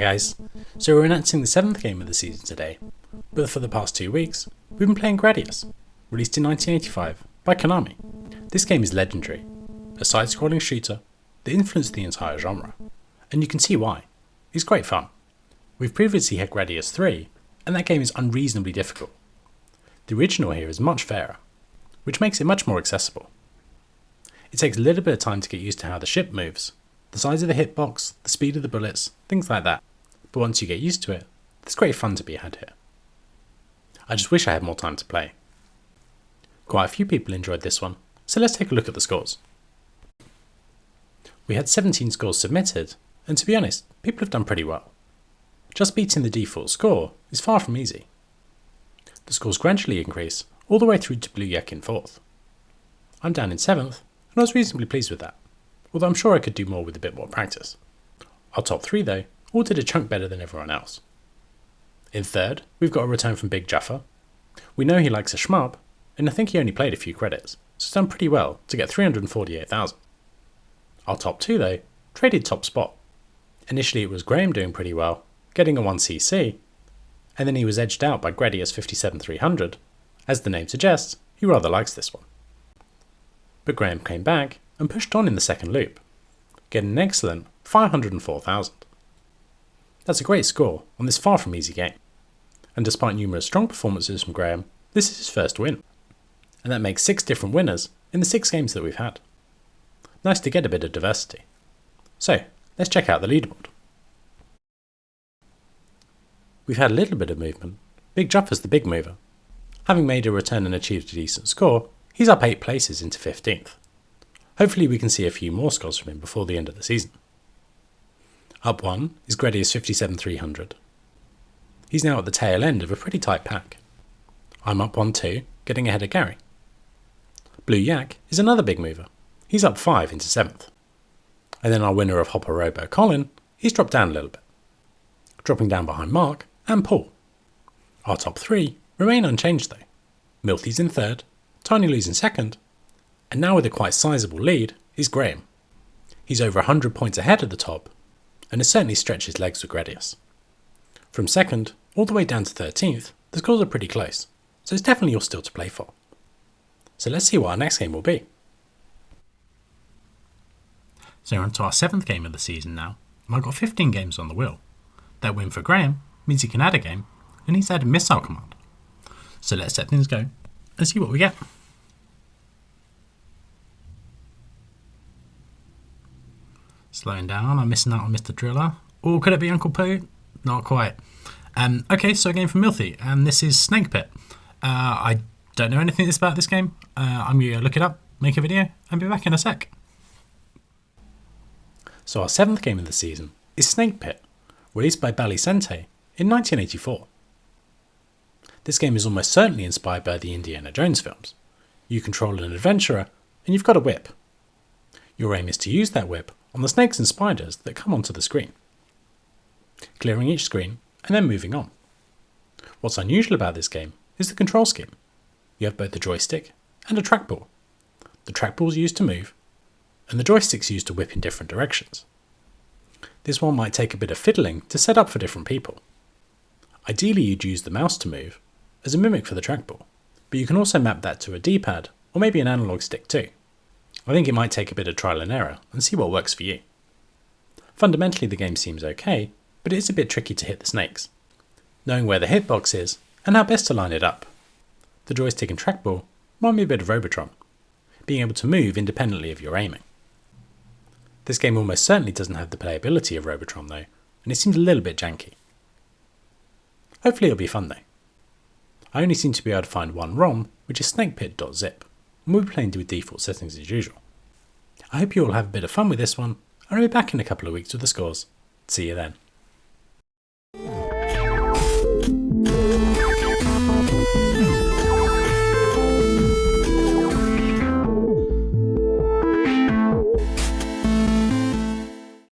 guys, so we're announcing the 7th game of the season today, but for the past 2 weeks, we've been playing Gradius, released in 1985 by Konami. This game is legendary, a side-scrolling shooter that influenced the entire genre, and you can see why. It's great fun. We've previously had Gradius 3, and that game is unreasonably difficult. The original here is much fairer, which makes it much more accessible. It takes a little bit of time to get used to how the ship moves, the size of the hitbox, the speed of the bullets, things like that, but once you get used to it, there's great fun to be had here. I just wish I had more time to play. Quite a few people enjoyed this one, so let's take a look at the scores. We had 17 scores submitted, and to be honest, people have done pretty well. Just beating the default score is far from easy. The scores gradually increase all the way through to Blue Yak in 4th. I'm down in 7th, and I was reasonably pleased with that, although I'm sure I could do more with a bit more practice. Our top 3 though, all did a chunk better than everyone else. In 3rd, we've got a return from Big Jaffa. We know he likes a shmup, and I think he only played a few credits, so it's done pretty well to get 348,000. Our top 2 though, traded top spot. Initially it was Graham doing pretty well, getting a 1cc, and then he was edged out by Gradius 57300. As the name suggests, he rather likes this one. But Graham came back and pushed on in the second loop, getting an excellent 504,000. That's a great score on this far from easy game, and despite numerous strong performances from Graham, this is his first win, and that makes 6 different winners in the 6 games that we've had. Nice to get a bit of diversity. So, let's check out the leaderboard. We've had a little bit of movement. Big Jaffa's the big mover. Having made a return and achieved a decent score, he's up 8 places into 15th. Hopefully we can see a few more scores from him before the end of the season. Up 1 is Gradius 57300. He's now at the tail end of a pretty tight pack. I'm up 1 too, getting ahead of Gary. Blue Yak is another big mover. He's up 5 into 7th. And then our winner of Hopper Robo, Colin, he's dropped down a little bit, dropping down behind Mark and Paul. Our top 3 remain unchanged though. Milty's in 3rd, Tiny Lou's in 2nd, and now with a quite sizable lead is Graham. He's over 100 points ahead at the top, and has certainly stretched his legs with Gradius. From 2nd all the way down to 13th, the scores are pretty close, so it's definitely all still to play for. So let's see what our next game will be. So we're on to our 7th game of the season now, and I've got 15 games on the wheel. That win for Graham means he can add a game, and he's added Missile Command. So let's let things go and see what we get. Slowing down, I'm missing out on Mr. Driller. Oh, could it be Uncle Pooh? Not quite. Okay, so a game from Milty, and this is Snake Pit. I don't know anything about this game. I'm going to look it up, make a video, and be back in a sec. So our 7th game of the season is Snake Pit, released by Bally Sente in 1984. This game is almost certainly inspired by the Indiana Jones films. You control an adventurer, and you've got a whip. Your aim is to use that whip on the snakes and spiders that come onto the screen, clearing each screen and then moving on. What's unusual about this game is the control scheme. You have both the joystick and a trackball. The trackball is used to move, and the joystick's used to whip in different directions. This one might take a bit of fiddling to set up for different people. Ideally you'd use the mouse to move, as a mimic for the trackball, but you can also map that to a D-pad or maybe an analog stick too. I think it might take a bit of trial and error and see what works for you. Fundamentally the game seems okay, but it is a bit tricky to hit the snakes, knowing where the hitbox is and how best to line it up. The joystick and trackball remind me a bit of Robotron, being able to move independently of your aiming. This game almost certainly doesn't have the playability of Robotron though, and it seems a little bit janky. Hopefully it'll be fun though. I only seem to be able to find one ROM, which is snakepit.zip, and we'll be playing with default settings as usual. I hope you all have a bit of fun with this one, and I'll be back in a couple of weeks with the scores. See you then.